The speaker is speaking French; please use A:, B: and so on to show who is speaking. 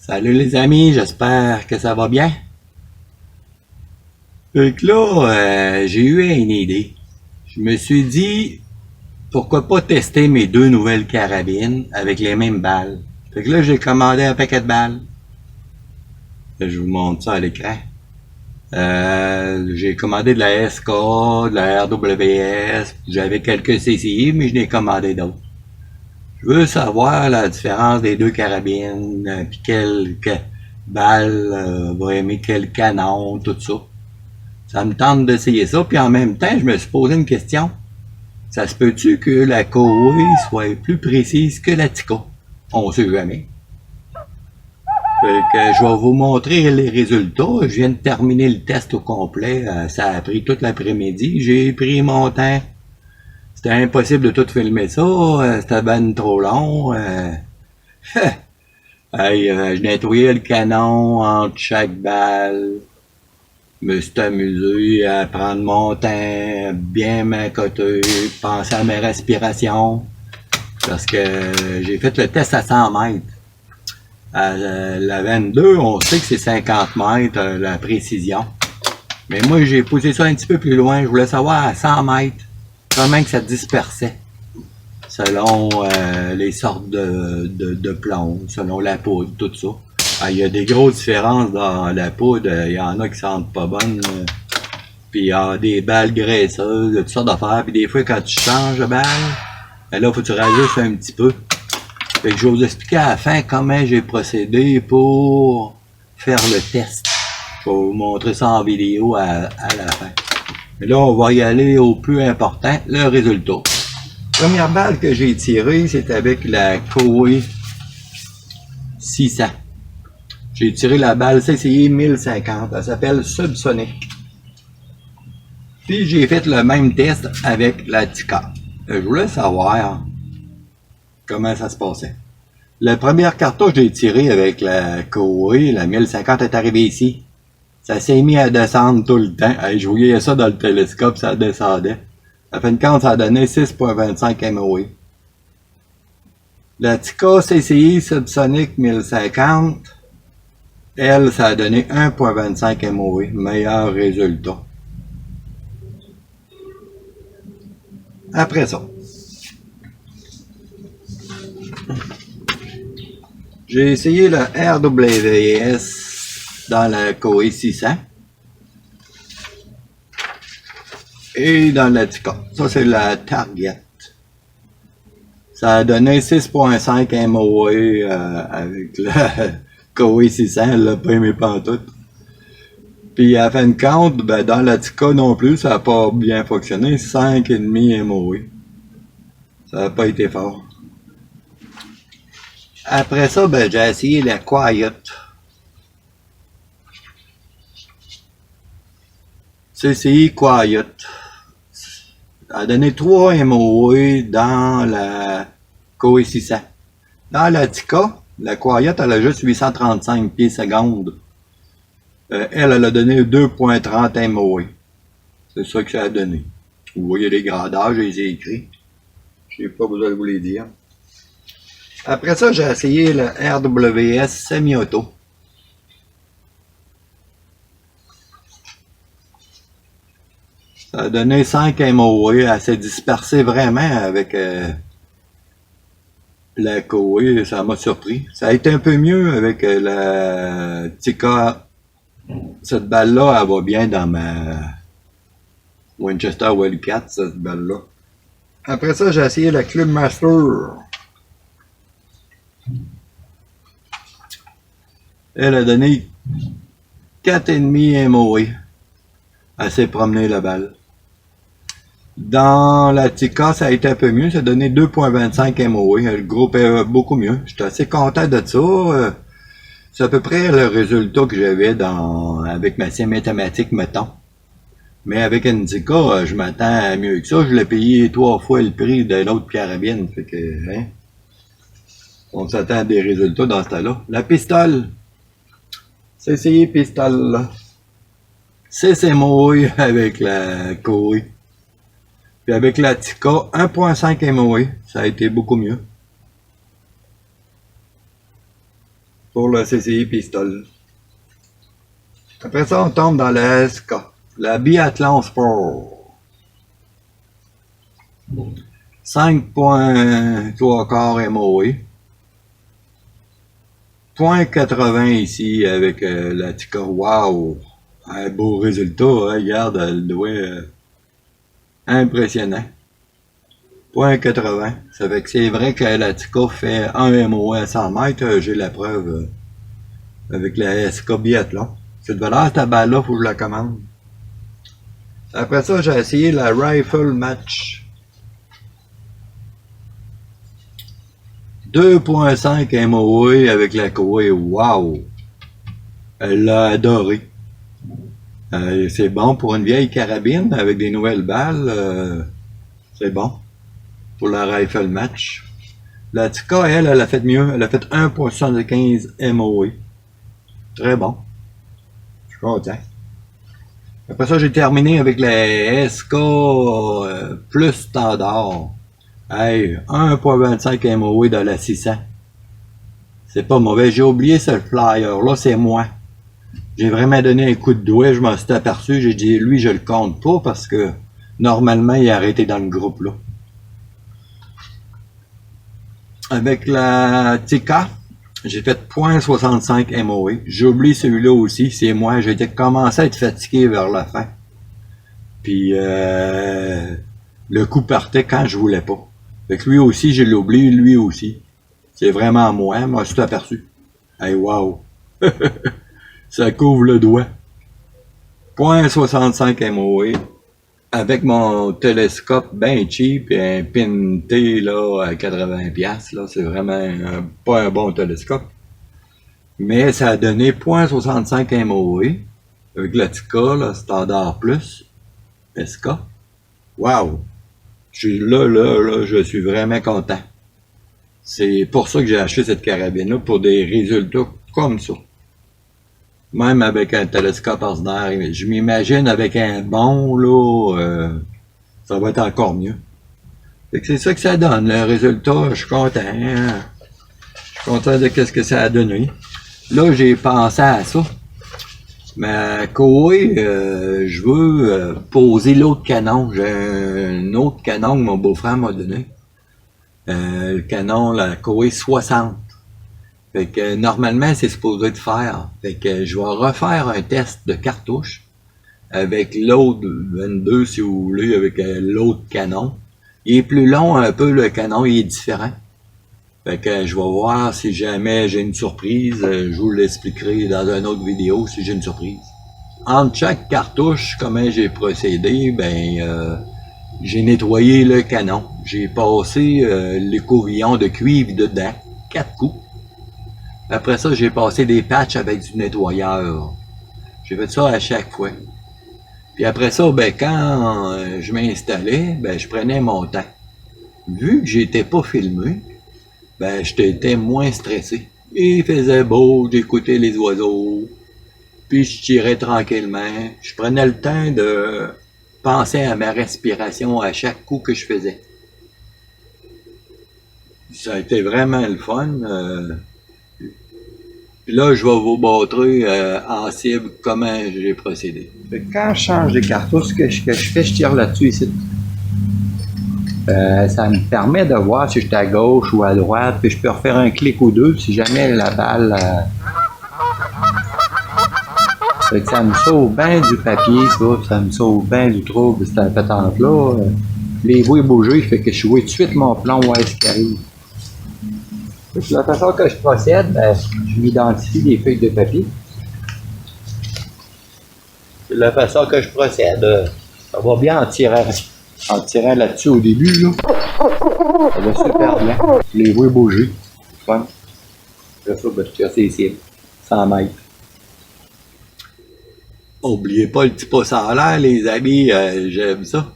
A: Salut les amis, j'espère que ça va bien. Fait que là, j'ai eu une idée. Je me suis dit, pourquoi pas tester mes deux nouvelles carabines avec les mêmes balles. Fait que là, j'ai commandé un paquet de balles. Là, je vous montre ça à l'écran. J'ai commandé de la SK, de la RWS, j'avais quelques CCI, mais je n'ai commandé d'autres. Je veux savoir la différence des deux carabines, puis quelle balle va aimer quel canon, tout ça. Ça me tente d'essayer ça, puis en même temps, je me suis posé une question. Ça se peut-tu que la Koei soit plus précise que la Tika? On sait jamais. Fait que je vais vous montrer les résultats. Je viens de terminer le test au complet. Ça a pris toute l'après-midi. J'ai pris mon temps. C'était impossible de tout filmer ça. C'était ben trop long. Hey, je nettoyais le canon entre chaque balle. Me suis amusé à prendre mon temps, bien m'accoter, penser à mes respirations. Parce que j'ai fait le test à 100 mètres. À la 22, on sait que c'est 50 mètres, la précision. Mais moi, j'ai poussé ça un petit peu plus loin. Je voulais savoir à 100 mètres comment que ça dispersait. Selon les sortes de plomb, selon la poudre, tout ça. Il y a des grosses différences dans la poudre. Il y en a qui sentent pas bonnes. Puis il y a des balles graisseuses, toutes sortes d'affaires. Puis des fois, quand tu changes de balle, ben là, faut que tu rajoutes un petit peu. Fait que je vais vous expliquer à la fin comment j'ai procédé pour faire le test. Je vais vous montrer ça en vidéo à la fin. Mais là, on va y aller au plus important, le résultat. La première balle que j'ai tirée, c'est avec la Koei 600. J'ai tiré la balle CCI 1050. Elle s'appelle Subsonic. Puis j'ai fait le même test avec la Tika. Je voulais savoir comment ça se passait. La première cartouche que j'ai tirée avec la Koei, la 1050, est arrivée ici. Ça s'est mis à descendre tout le temps. Je voyais ça dans le télescope, ça descendait. À fin de compte, ça a donné 6.25 MOE. La Tika CCI Subsonic 1050, elle, ça a donné 1.25 MOE. Meilleur résultat. Après ça, j'ai essayé le RWS dans la Koei 600 et dans la Tika. Ça, c'est la Target. Ça a donné 6.5 MOE avec la Koei 600. Elle l'a pas aimé pantoute. Puis à fin de compte, ben, dans la Tika non plus, ça n'a pas bien fonctionné. 5,5 MOE. Ça n'a pas été fort. Après ça, ben, j'ai essayé la Quiet. CCI Quiet. Ça a donné 3 MOE dans la Koei 600. Dans la Tika, la Quiet, elle a juste 835 pieds secondes. Elle a donné 2.30 MOE. C'est ça que ça a donné. Vous voyez les grandeurs, je les ai écrits. Je ne sais pas besoin de vous les dire. Après ça, j'ai essayé le RWS semi-auto. Ça a donné 5 MOE. Elle s'est dispersée vraiment avec la Koei. Ça m'a surpris. Ça a été un peu mieux avec la Tika. Cette balle-là, elle va bien dans ma Winchester Wildcat, cette balle-là. Après ça, j'ai essayé la Club Master. Elle a donné 4,5 MOE. Elle s'est promenée la balle. Dans la Tika, ça a été un peu mieux. Ça a donné 2.25 MOE. Le groupe est beaucoup mieux. J'étais assez content de ça. C'est à peu près le résultat que j'avais avec ma scie mathématique, mettons. Mais avec une Tika, je m'attends à mieux que ça. Je l'ai payé 3 fois le prix de l'autre carabine. Fait que, hein, on s'attend à des résultats dans ce temps-là. La pistole. C'est essayé pistole, là. C'est MOE avec la Koei. Puis avec la Tika, 1.5 MOE. Ça a été beaucoup mieux. pour le CCI Pistol. Après ça, on tombe dans la SK, la Biathlon Sport. 5.3 MOE. 0.80 ici avec la Tika. Wow! Un beau résultat, hein? Regarde, le doigt impressionnant. 0.80. Ça fait que c'est vrai que la Tika fait 1 MOE à 100 mètres. J'ai la preuve avec la SK Biathlon. Cette valeur, ta balle-là, faut que je la commande. Après ça, j'ai essayé la Rifle Match. 2.5 MOE avec la Koei. Wow! Elle l'a adoré. C'est bon pour une vieille carabine avec des nouvelles balles. C'est bon pour la Rifle Match. La Tika, elle a fait mieux. Elle a fait 1.75 MOE. Très bon. Je suis content. Après ça, j'ai terminé avec la SK plus standard. Hey, 1.25 MOE dans la 600. C'est pas mauvais. J'ai oublié ce flyer. Là, c'est moi. J'ai vraiment donné un coup de doigt. Je m'en suis aperçu. J'ai dit, lui, je le compte pas parce que normalement, il est arrêté dans le groupe, là. Avec la Tika, j'ai fait 0.65 MOE. J'ai oublié celui-là aussi. C'est moi. J'ai commencé à être fatigué vers la fin. Puis, le coup partait quand je voulais pas. Fait que lui aussi, je l'ai oublié, lui aussi. C'est vraiment moi, je suis aperçu. Hey, wow! Ça couvre le doigt. 0.65 MOE. Avec mon télescope bien cheap et un Pinté là, à 80$, là, c'est vraiment pas un bon télescope. Mais ça a donné 0.65 MOE. Avec la Tika, là, standard plus. SK. Wow! Là, je suis vraiment content. C'est pour ça que j'ai acheté cette carabine-là, pour des résultats comme ça. Même avec un télescope ordinaire. Je m'imagine avec un bon, là, ça va être encore mieux. Fait que c'est ça que ça donne, le résultat. Je suis content. Hein? Je suis content de ce que ça a donné. Là, j'ai pensé à ça. Mais Koei, je veux poser l'autre canon. J'ai un autre canon que mon beau-frère m'a donné. Le canon, la Koei 60. Fait que normalement, c'est supposé de faire. Fait que je vais refaire un test de cartouche avec l'autre 22, si vous voulez, avec l'autre canon. Il est plus long un peu, le canon, il est différent. Fait que je vais voir si jamais j'ai une surprise. Je vous l'expliquerai dans une autre vidéo si j'ai une surprise. Entre chaque cartouche, comment j'ai procédé, j'ai nettoyé le canon. J'ai passé l'écouvillon de cuivre dedans, 4 coups. Après ça, j'ai passé des patchs avec du nettoyeur. J'ai fait ça à chaque fois. Puis après ça, quand je m'installais, je prenais mon temps. Vu que j'étais pas filmé, j'étais moins stressé. Il faisait beau, j'écoutais les oiseaux, puis je tirais tranquillement. Je prenais le temps de penser à ma respiration à chaque coup que je faisais. Ça a été vraiment le fun. Puis là, je vais vous montrer en cible comment j'ai procédé. Quand je change de cartouche, ce que je fais, je tire là-dessus ici. Ça me permet de voir si je suis à gauche ou à droite, puis je peux refaire un clic ou deux si jamais la balle... Fait que ça me sauve bien du papier, ça me sauve bien du trouble, cette patente-là. Les vois bouger, fait que je vois tout de suite mon plan où est-ce qu'il arrive. De la façon que je procède, je m'identifie des feuilles de papier. De la façon que je procède, ça va bien en tirant là-dessus au début, là. Ça va super bien. Je les vois bouger. Fun. Après ça, je tire ses cibles. 100 mètres. Oubliez pas le petit pouce en l'air, les amis. J'aime ça.